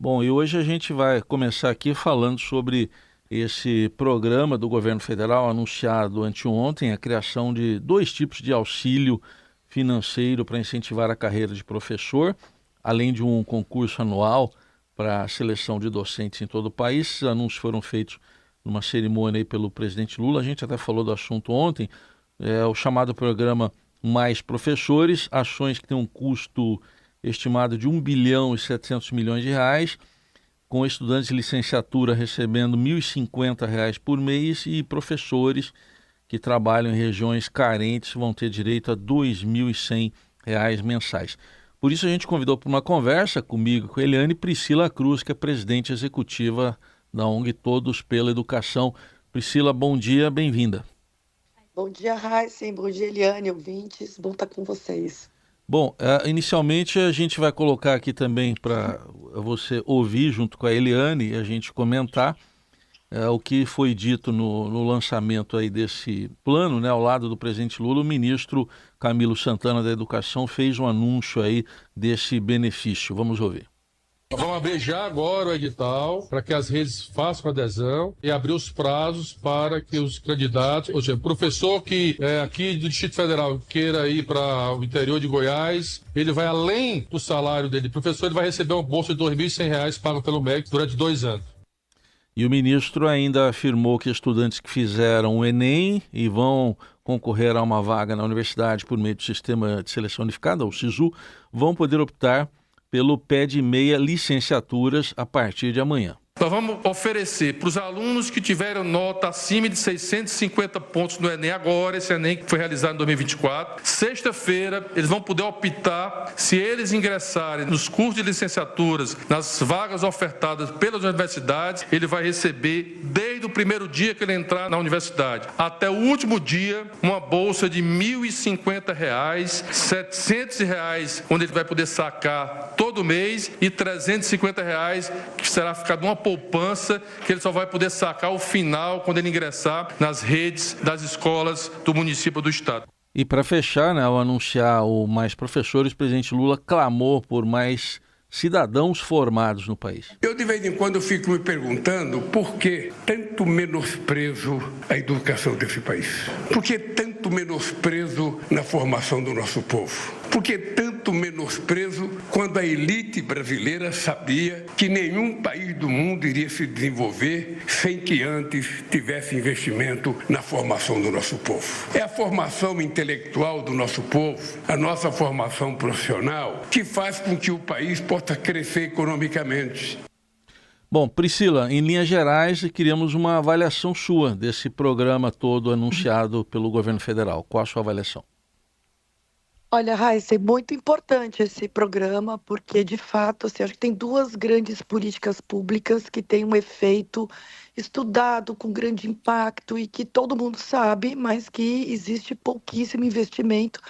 Bom, e hoje a gente vai começar aqui falando sobre esse programa do governo federal anunciado anteontem, a criação de dois tipos de auxílio financeiro para incentivar a carreira de professor, além de um concurso anual para a seleção de docentes em todo o país. Esses anúncios foram feitos numa cerimônia aí pelo presidente Lula. A gente até falou do assunto ontem, é o chamado programa Mais Professores, ações que têm um custo estimado de 1 bilhão e 700 milhões de reais, com estudantes de licenciatura recebendo R$ 1.050 por mês e professores que trabalham em regiões carentes vão ter direito a R$ 2.100 mensais. Por isso a gente convidou para uma conversa comigo, com a Eliane Priscila Cruz, que é presidente executiva da ONG Todos pela Educação. Priscila, bom dia, bem-vinda. Bom dia, Heisen. Bom dia, Eliane, ouvintes. Bom estar com vocês. Bom, inicialmente a gente vai colocar aqui também para você ouvir junto com a Eliane e a gente comentar o que foi dito no lançamento aí desse plano, né? Ao lado do presidente Lula, o ministro Camilo Santana da Educação fez um anúncio aí desse benefício. Vamos ouvir. Vamos abrir já agora o edital para que as redes façam adesão e abrir os prazos para que os candidatos, ou seja, professor que é aqui do Distrito Federal queira ir para o interior de Goiás, ele vai além do salário dele. Professor, ele vai receber uma bolsa de R$ 2.100 pago pelo MEC durante 2 anos. E o ministro ainda afirmou que estudantes que fizeram o Enem e vão concorrer a uma vaga na universidade por meio do Sistema de Seleção Unificada, o SISU, vão poder optar pelo PED-meia licenciaturas a partir de amanhã. Nós vamos oferecer para os alunos que tiveram nota acima de 650 pontos no Enem agora, esse Enem que foi realizado em 2024. Sexta-feira, eles vão poder optar, se eles ingressarem nos cursos de licenciaturas, nas vagas ofertadas pelas universidades, ele vai receber, desde o primeiro dia que ele entrar na universidade, até o último dia, uma bolsa de R$ 1.050, R$ 700, onde ele vai poder sacar todo mês, e R$ 350, que será ficado uma poupança que ele só vai poder sacar ao final, quando ele ingressar nas redes das escolas do município do estado. E para fechar, né, ao anunciar o Mais Professores, o presidente Lula clamou por mais cidadãos formados no país. Eu, de vez em quando, fico me perguntando por que tanto menosprezo à educação desse país. Por que tanto menosprezo na formação do nosso povo? Por que tanto menosprezo quando a elite brasileira sabia que nenhum país do mundo iria se desenvolver sem que antes tivesse investimento na formação do nosso povo? É a formação intelectual do nosso povo, a nossa formação profissional, que faz com que o país possa crescer economicamente. Bom, Priscila, em linhas gerais, queríamos uma avaliação sua desse programa todo anunciado pelo governo federal. Qual a sua avaliação? Olha, Raíssa, é muito importante esse programa, porque, de fato, assim, acho que tem duas grandes políticas públicas que têm um efeito estudado, com grande impacto e que todo mundo sabe, mas que existe pouquíssimo investimento,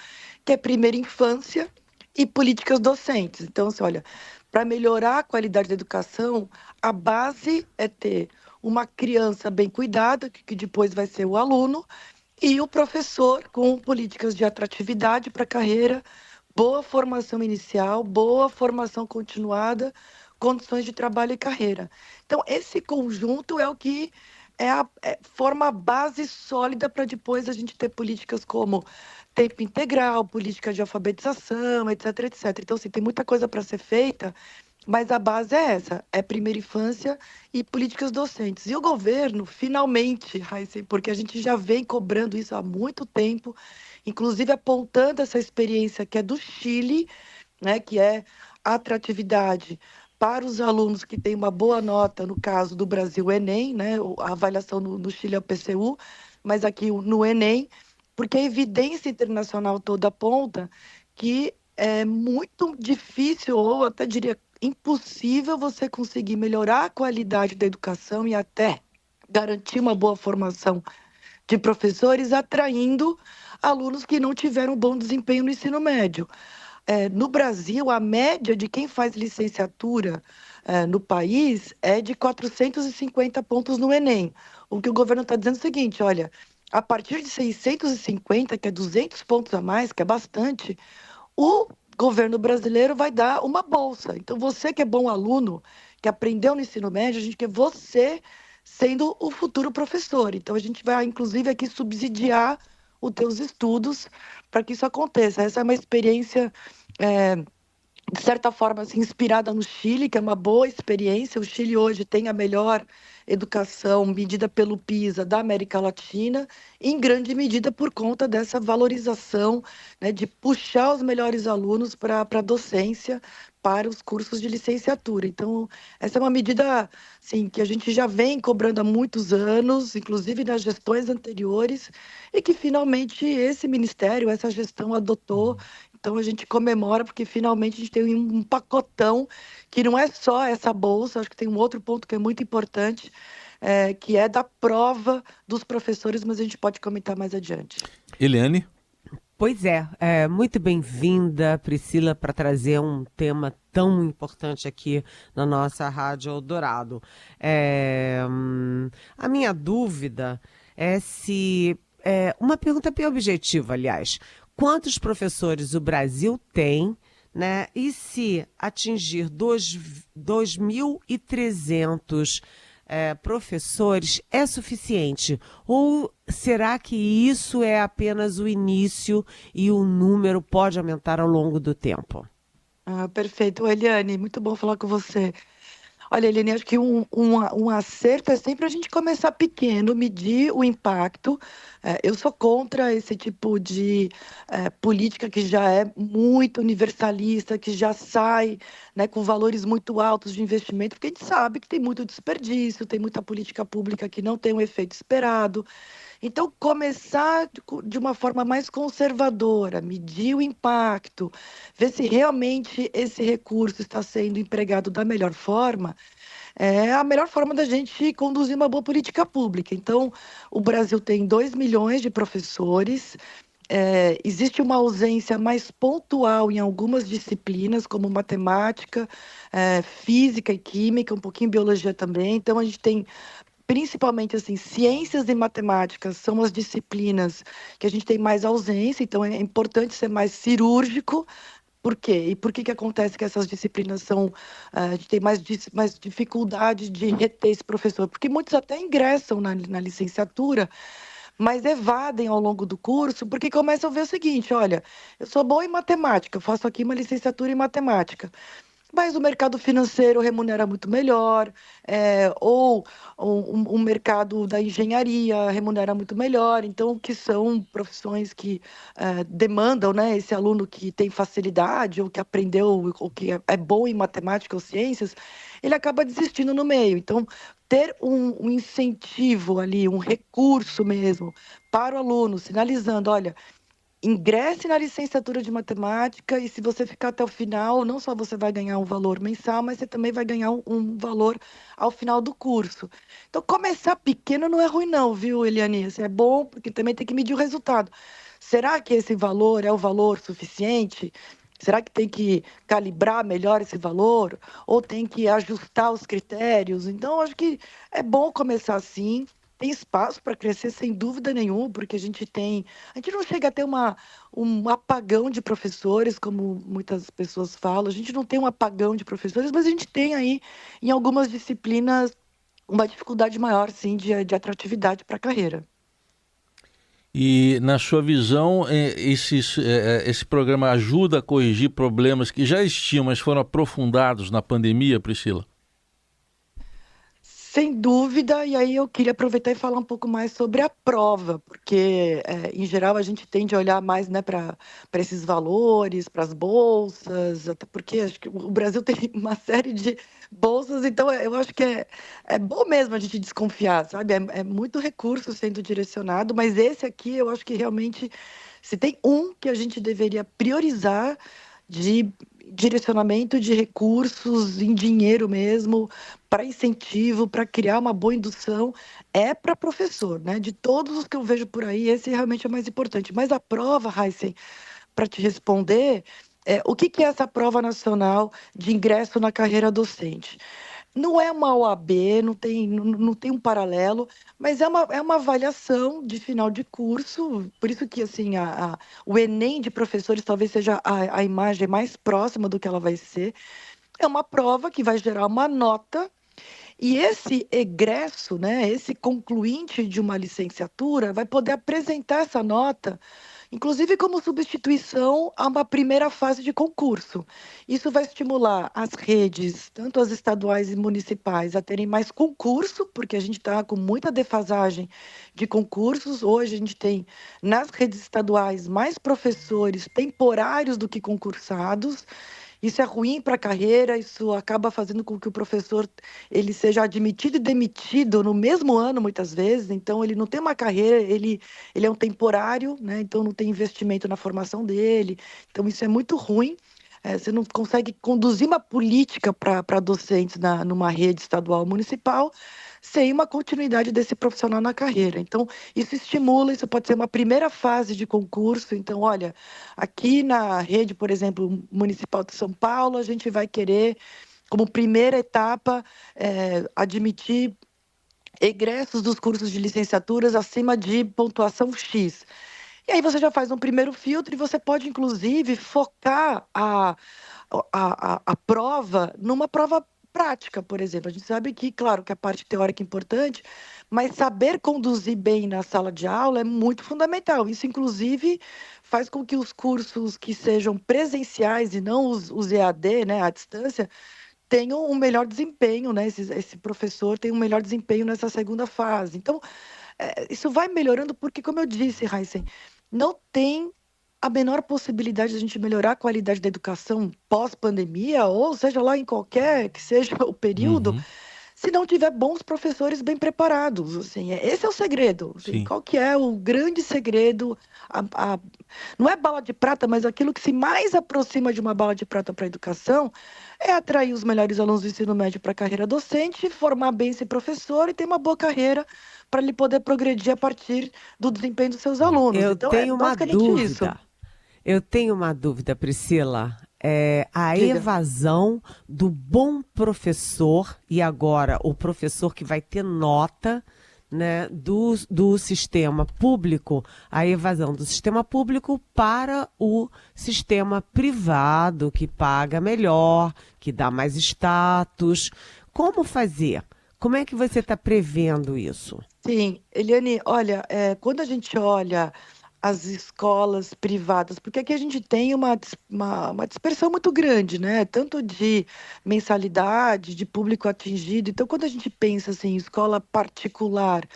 que é primeira infância e políticas docentes. Então, assim, olha, para melhorar a qualidade da educação, a base é ter uma criança bem cuidada, que depois vai ser o aluno, e o professor com políticas de atratividade para a carreira, boa formação inicial, boa formação continuada, condições de trabalho e carreira. Então, esse conjunto é o que forma a base sólida para depois a gente ter políticas como tempo integral, política de alfabetização, etc, etc. Então, assim, tem muita coisa para ser feita, mas a base é essa, é primeira infância e políticas docentes. E o governo, finalmente, Raíssa, porque a gente já vem cobrando isso há muito tempo, inclusive apontando essa experiência que é do Chile, né, que é a atratividade para os alunos que têm uma boa nota, no caso do Brasil, o Enem, né, a avaliação no Chile é o PCU, mas aqui no Enem, porque a evidência internacional toda aponta que é muito difícil, ou até diria impossível, você conseguir melhorar a qualidade da educação e até garantir uma boa formação de professores, atraindo alunos que não tiveram bom desempenho no ensino médio. No Brasil, a média de quem faz licenciatura no país é de 450 pontos no Enem. O que o governo está dizendo é o seguinte, olha, a partir de 650, que é 200 pontos a mais, que é bastante, o governo brasileiro vai dar uma bolsa. Então, você que é bom aluno, que aprendeu no ensino médio, a gente quer você sendo o futuro professor. Então, a gente vai, inclusive, aqui subsidiar os teus estudos para que isso aconteça. Essa é uma experiência, de certa forma, assim, inspirada no Chile, que é uma boa experiência. O Chile hoje tem a melhor educação medida pelo PISA da América Latina, em grande medida por conta dessa valorização, né, de puxar os melhores alunos para a docência, para os cursos de licenciatura. Então, essa é uma medida, assim, que a gente já vem cobrando há muitos anos, inclusive nas gestões anteriores, e que finalmente esse ministério, essa gestão adotou. Então, a gente comemora porque finalmente a gente tem um pacotão que não é só essa bolsa, acho que tem um outro ponto que é muito importante, que é da prova dos professores, mas a gente pode comentar mais adiante. Eliane? Pois muito bem-vinda, Priscila, para trazer um tema tão importante aqui na nossa Rádio Eldorado. A minha dúvida é se... uma pergunta bem objetiva, aliás. Quantos professores o Brasil tem, né? E se atingir 2.300 professores é suficiente? Ou será que isso é apenas o início e o número pode aumentar ao longo do tempo? Perfeito. Eliane, muito bom falar com você. Olha, Eliane, acho que um acerto é sempre a gente começar pequeno, medir o impacto. Eu sou contra esse tipo de política que já é muito universalista, que já sai, né, com valores muito altos de investimento, porque a gente sabe que tem muito desperdício, tem muita política pública que não tem o efeito esperado. Então, começar de uma forma mais conservadora, medir o impacto, ver se realmente esse recurso está sendo empregado da melhor forma, é a melhor forma da gente conduzir uma boa política pública. Então, o Brasil tem 2 milhões de professores, existe uma ausência mais pontual em algumas disciplinas, como matemática, física e química, um pouquinho biologia também. Então, a gente tem principalmente assim, ciências e matemáticas são as disciplinas que a gente tem mais ausência, então é importante ser mais cirúrgico. Por quê? E por que acontece que essas disciplinas são, a gente tem mais dificuldade de reter esse professor? Porque muitos até ingressam na licenciatura, mas evadem ao longo do curso, porque começam a ver o seguinte: olha, eu sou boa em matemática, eu faço aqui uma licenciatura em matemática, mas o mercado financeiro remunera muito melhor, ou o mercado da engenharia remunera muito melhor, então, que são profissões que demandam, né, esse aluno que tem facilidade, ou que aprendeu, ou que é bom em matemática ou ciências, ele acaba desistindo no meio. Então, ter um incentivo ali, um recurso mesmo para o aluno, sinalizando: olha, ingresse na licenciatura de matemática e se você ficar até o final, não só você vai ganhar um valor mensal, mas você também vai ganhar um valor ao final do curso. Então, começar pequeno não é ruim não, viu, Eliane? Isso é bom, porque também tem que medir o resultado. Será que esse valor é o valor suficiente? Será que tem que calibrar melhor esse valor? Ou tem que ajustar os critérios? Então, acho que é bom começar assim. Tem espaço para crescer, sem dúvida nenhuma, porque a gente não chega a ter um apagão de professores, como muitas pessoas falam. A gente não tem um apagão de professores, mas a gente tem aí, em algumas disciplinas, uma dificuldade maior, sim, de atratividade para a carreira. E, na sua visão, esse programa ajuda a corrigir problemas que já existiam, mas foram aprofundados na pandemia, Priscila? Sem dúvida, e aí eu queria aproveitar e falar um pouco mais sobre a prova, porque, em geral, a gente tende a olhar mais, né, para esses valores, para as bolsas, até porque acho que o Brasil tem uma série de bolsas, então eu acho que é bom mesmo a gente desconfiar, sabe? É muito recurso sendo direcionado, mas esse aqui eu acho que realmente, se tem um que a gente deveria priorizar de direcionamento de recursos em dinheiro mesmo, para incentivo, para criar uma boa indução, é para professor, né? De todos os que eu vejo por aí, esse realmente é o mais importante. Mas a prova, Heisen, para te responder, o que é essa prova nacional de ingresso na carreira docente? Não é uma OAB, não tem um paralelo, mas é uma avaliação de final de curso, por isso que assim, o Enem de professores talvez seja a imagem mais próxima do que ela vai ser. é uma prova que vai gerar uma nota e esse egresso, né, esse concluinte de uma licenciatura vai poder apresentar essa nota, inclusive como substituição a uma primeira fase de concurso. Isso vai estimular as redes, tanto as estaduais e municipais, a terem mais concurso, porque a gente está com muita defasagem de concursos. Hoje a gente tem nas redes estaduais mais professores temporários do que concursados. Isso é ruim para a carreira, isso acaba fazendo com que o professor ele seja admitido e demitido no mesmo ano, muitas vezes. Então, ele não tem uma carreira, ele é um temporário, né? Então, não tem investimento na formação dele. Então, isso é muito ruim. Você não consegue conduzir uma política para docentes numa rede estadual ou municipal sem uma continuidade desse profissional na carreira. Então, isso estimula, isso pode ser uma primeira fase de concurso. Então, olha, aqui na rede, por exemplo, municipal de São Paulo, a gente vai querer, como primeira etapa, admitir egressos dos cursos de licenciaturas acima de pontuação X. E aí você já faz um primeiro filtro e você pode, inclusive, focar a prova numa prova prática, por exemplo. A gente sabe que, claro, que a parte teórica é importante, mas saber conduzir bem na sala de aula é muito fundamental. Isso, inclusive, faz com que os cursos que sejam presenciais e não os EAD, né, à distância, tenham um melhor desempenho, né? Esse professor tem um melhor desempenho nessa segunda fase. Então, isso vai melhorando porque, como eu disse, Heisen, não tem a menor possibilidade de a gente melhorar a qualidade da educação pós-pandemia, ou seja lá em qualquer que seja o período, se não tiver bons professores bem preparados. Assim, esse é o segredo. Assim, qual que é o grande segredo? Não é bala de prata, mas aquilo que se mais aproxima de uma bala de prata para a educação é atrair os melhores alunos do ensino médio para a carreira docente, formar bem esse professor e ter uma boa carreira para ele poder progredir a partir do desempenho dos seus alunos. Eu Então, tenho uma basicamente isso. dúvida. Eu tenho uma dúvida, Priscila. A Diga. evasão do bom professor e agora o professor que vai ter nota, né, do sistema público, a evasão do sistema público para o sistema privado, que paga melhor, que dá mais status. Como fazer? Como é que você está prevendo isso? Sim, Eliane, olha, quando a gente olha as escolas privadas, porque aqui a gente tem uma dispersão muito grande, né? Tanto de mensalidade, de público atingido. Então, quando a gente pensa assim, em escola particular,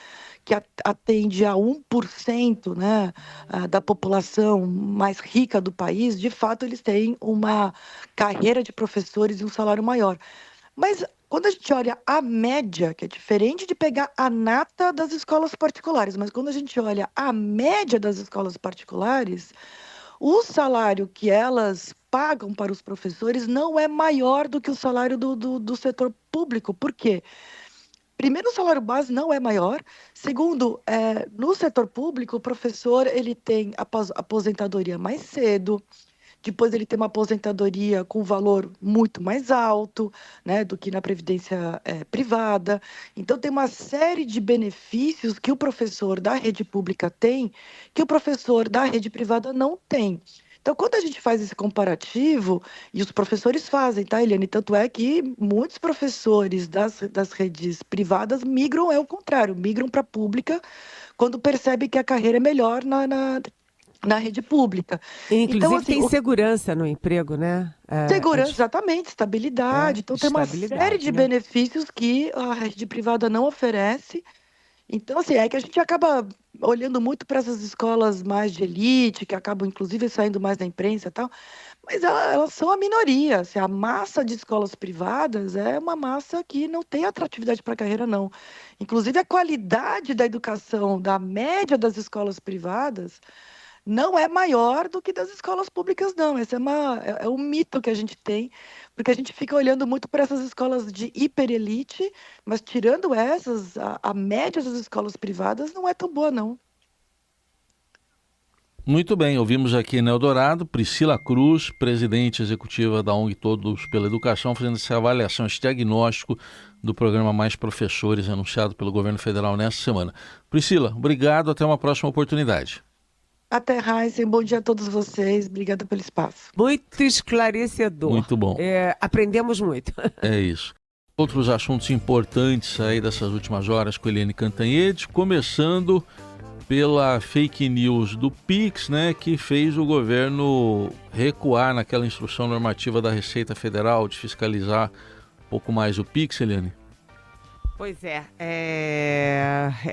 que atende a 1%, né, da população mais rica do país, de fato, eles têm uma carreira de professores e um salário maior. Mas quando a gente olha a média, que é diferente de pegar a nata das escolas particulares, mas quando a gente olha a média das escolas particulares, o salário que elas pagam para os professores não é maior do que o salário do setor público. Por quê? Primeiro, o salário base não é maior. Segundo, no setor público, o professor ele tem aposentadoria mais cedo. Depois ele tem uma aposentadoria com valor muito mais alto, né, do que na previdência privada. Então, tem uma série de benefícios que o professor da rede pública tem, que o professor da rede privada não tem. Então, quando a gente faz esse comparativo, e os professores fazem, tá, Eliane? Tanto é que muitos professores das redes privadas migram, é o contrário, migram para a pública, quando percebem que a carreira é melhor na rede pública. Inclusive Então, assim, tem segurança no emprego, né? segurança, exatamente, estabilidade. Então, tem uma série de benefícios que a rede privada não oferece. Então, assim, é que a gente acaba olhando muito para essas escolas mais de elite, que acabam, inclusive, saindo mais da imprensa e tal, mas elas são a minoria. Assim, a massa de escolas privadas é uma massa que não tem atratividade para a carreira, não. Inclusive, a qualidade da educação, da média das escolas privadas, não é maior do que das escolas públicas, não. Esse é um mito que a gente tem, porque a gente fica olhando muito para essas escolas de hiperelite, mas tirando essas, a média das escolas privadas não é tão boa, não. Muito bem, ouvimos aqui em Eldorado, Priscila Cruz, presidente executiva da ONG Todos pela Educação, fazendo essa avaliação, esse diagnóstico do programa Mais Professores, anunciado pelo governo federal nesta semana. Priscila, obrigado, até uma próxima oportunidade. Até, Heisen. Bom dia a todos vocês. Obrigada pelo espaço. Muito esclarecedor. Muito bom. Aprendemos muito. É isso. Outros assuntos importantes aí dessas últimas horas com Eliane Cantanhede, começando pela fake news do Pix, né, que fez o governo recuar naquela instrução normativa da Receita Federal de fiscalizar um pouco mais o Pix, Eliane. Pois é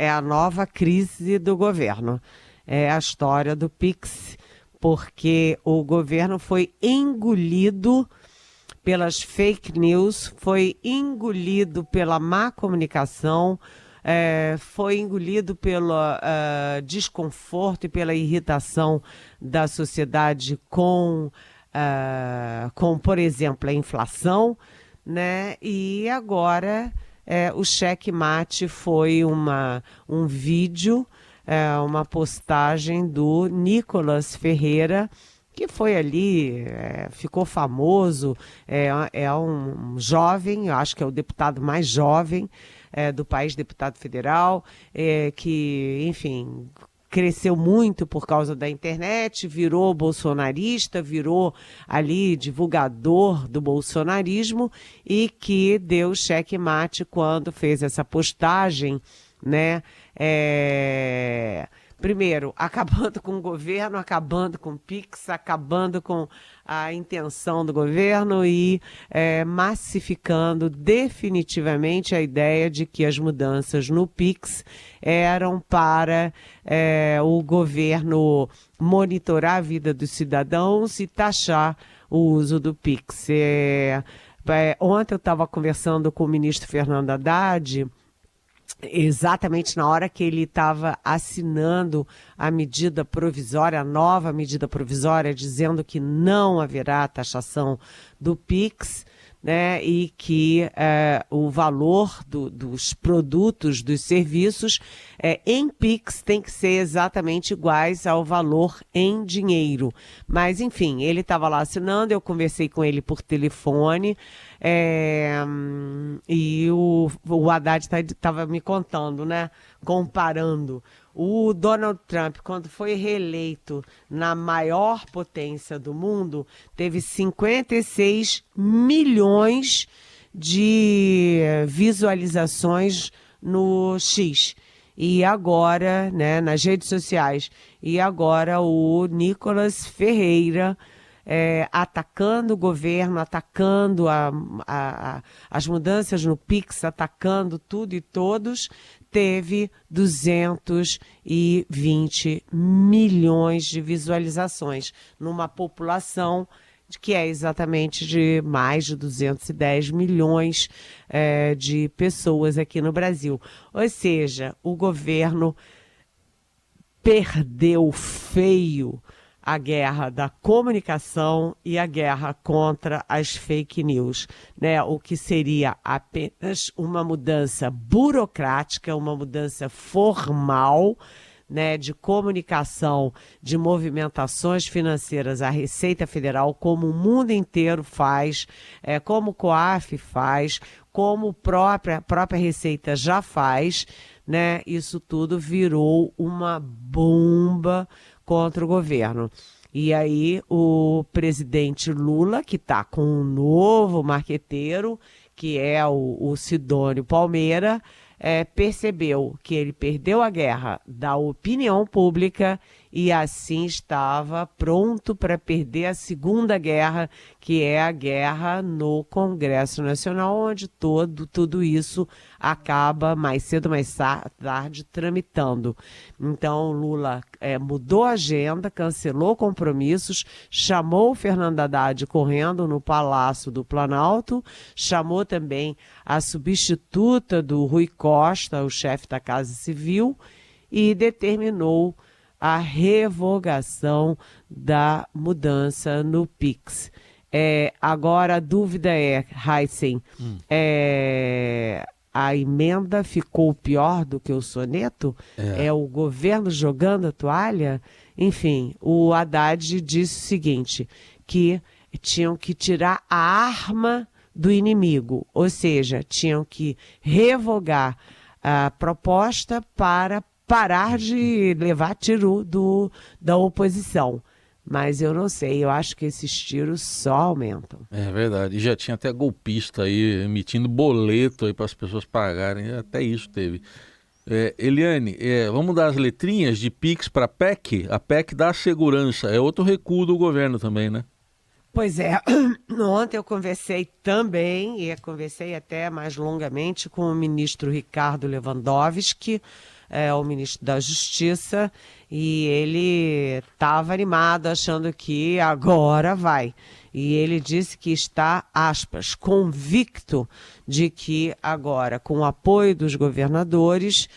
a nova crise do governo. É a história do Pix, porque o governo foi engolido pelas fake news, foi engolido pela má comunicação, foi engolido pelo desconforto e pela irritação da sociedade com, por exemplo, a inflação, né? E agora o checkmate foi um vídeo, uma postagem do Nicolas Ferreira, que foi ali, ficou famoso, é um jovem, eu acho que é o deputado mais jovem do país, deputado federal, que, enfim, cresceu muito por causa da internet, virou bolsonarista, virou ali divulgador do bolsonarismo e que deu checkmate quando fez essa postagem, né? Primeiro, acabando com o governo, acabando com o Pix, acabando com a intenção do governo e massificando definitivamente a ideia de que as mudanças no Pix eram para o governo monitorar a vida dos cidadãos e taxar o uso do Pix. Ontem eu estava conversando com o ministro Fernando Haddad, exatamente na hora que ele estava assinando a medida provisória, a nova medida provisória, dizendo que não haverá taxação do Pix, né, e que o valor dos produtos, dos serviços em Pix tem que ser exatamente iguais ao valor em dinheiro. Mas, enfim, ele estava lá assinando, eu conversei com ele por telefone, e o Haddad estava me contando, né, comparando. O Donald Trump, quando foi reeleito na maior potência do mundo, teve 56 milhões de visualizações no X. E agora, né, nas redes sociais. E agora o Nicolas Ferreira, atacando o governo, atacando as mudanças no Pix, atacando tudo e todos, teve 220 milhões de visualizações, numa população que é exatamente de mais de 210 milhões de pessoas aqui no Brasil. Ou seja, o governo perdeu feio a guerra da comunicação e a guerra contra as fake news, né? O que seria apenas uma mudança burocrática, uma mudança formal, né, de comunicação, de movimentações financeiras à Receita Federal, como o mundo inteiro faz, como o COAF faz, como a própria Receita já faz, né? Isso tudo virou uma bomba contra o governo. E aí o presidente Lula, que está com um novo marqueteiro, que é o Sidônio Palmeira, percebeu que ele perdeu a guerra da opinião pública e assim estava pronto para perder a segunda guerra, que é a guerra no Congresso Nacional, onde tudo isso acaba mais cedo, mais tarde, tramitando. Então, Lula mudou a agenda, cancelou compromissos, chamou o Fernando Haddad correndo no Palácio do Planalto, chamou também a substituta do Rui Costa, o chefe da Casa Civil, e determinou a revogação da mudança no Pix. Agora a dúvida Heisen, a emenda ficou pior do que o soneto? É o governo jogando a toalha? Enfim, o Haddad disse o seguinte, que tinham que tirar a arma do inimigo, ou seja, tinham que revogar a proposta para parar de levar tiro da oposição. Mas eu não sei, eu acho que esses tiros só aumentam. É verdade. E já tinha até golpista aí emitindo boleto aí para as pessoas pagarem. Até isso teve. Eliane, vamos dar as letrinhas de Pix para PEC? A PEC dá segurança. É outro recuo do governo também, né? Pois é, ontem eu conversei também, e conversei até mais longamente com o ministro Ricardo Lewandowski, o ministro da Justiça, e ele estava animado, achando que agora vai. E ele disse que está, aspas, convicto de que agora, com o apoio dos governadores,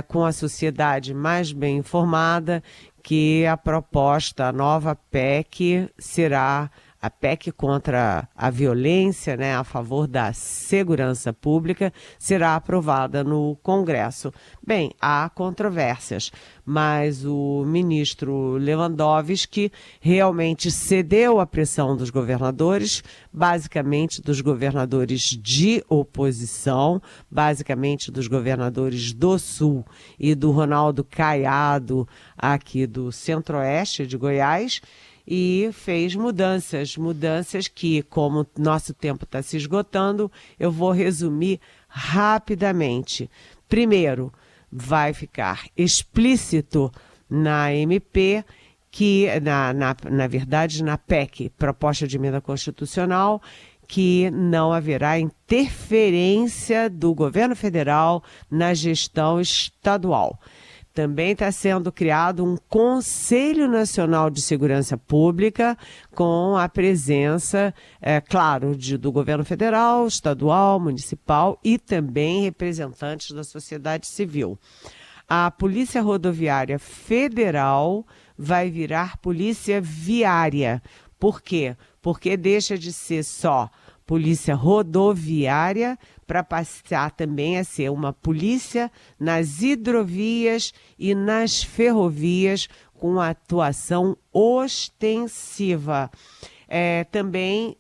com a sociedade mais bem informada, que a proposta, a nova PEC, será a PEC contra a violência, né, a favor da segurança pública, será aprovada no Congresso. Bem, há controvérsias, mas o ministro Lewandowski realmente cedeu à pressão dos governadores, basicamente dos governadores de oposição, basicamente dos governadores do Sul e do Ronaldo Caiado, aqui do Centro-Oeste de Goiás, e fez mudanças que, como nosso tempo está se esgotando, eu vou resumir rapidamente. Primeiro, vai ficar explícito na MP, que na verdade na PEC, Proposta de Emenda Constitucional, que não haverá interferência do governo federal na gestão estadual. Também está sendo criado um Conselho Nacional de Segurança Pública, com a presença, claro, do governo federal, estadual, municipal e também representantes da sociedade civil. A Polícia Rodoviária Federal vai virar Polícia Viária. Por quê? Porque deixa de ser só Polícia Rodoviária para passar também a ser uma polícia nas hidrovias e nas ferrovias, com atuação ostensiva. Também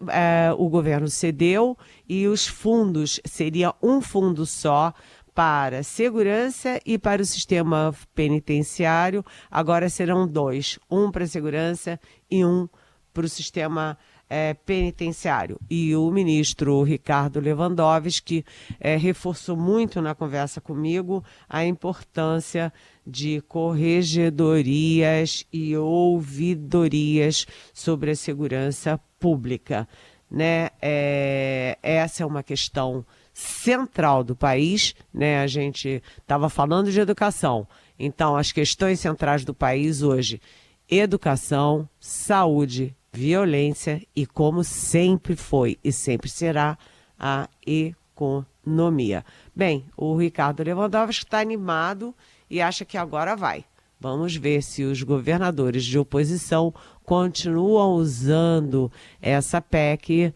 o governo cedeu e os fundos, seria um fundo só para segurança e para o sistema penitenciário. Agora serão dois, um para segurança e um para o sistema penitenciário. E o ministro Ricardo Lewandowski reforçou muito na conversa comigo a importância de corregedorias e ouvidorias sobre a segurança pública, né? Essa é uma questão central do país, né? A gente estava falando de educação, então as questões centrais do país hoje: educação, saúde, violência e, como sempre foi e sempre será, a economia. Bem, o Ricardo Lewandowski está animado e acha que agora vai. Vamos ver se os governadores de oposição continuam usando essa PEC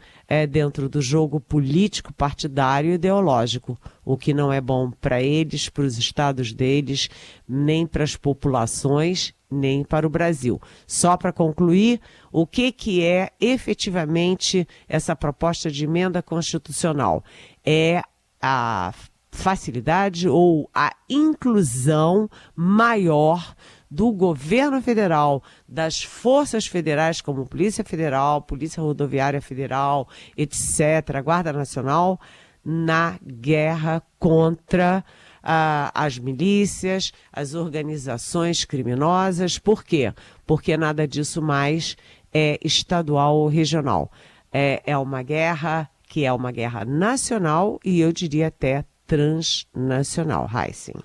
dentro do jogo político, partidário e ideológico, o que não é bom para eles, para os estados deles, nem para as populações, nem para o Brasil. Só para concluir, o que é efetivamente essa proposta de emenda constitucional? É a facilidade ou a inclusão maior do governo federal, das forças federais como Polícia Federal, Polícia Rodoviária Federal, etc., a Guarda Nacional, na guerra contra as milícias, as organizações criminosas. Por quê? Porque nada disso mais é estadual ou regional. É uma guerra que é uma guerra nacional e eu diria até transnacional. Heissing.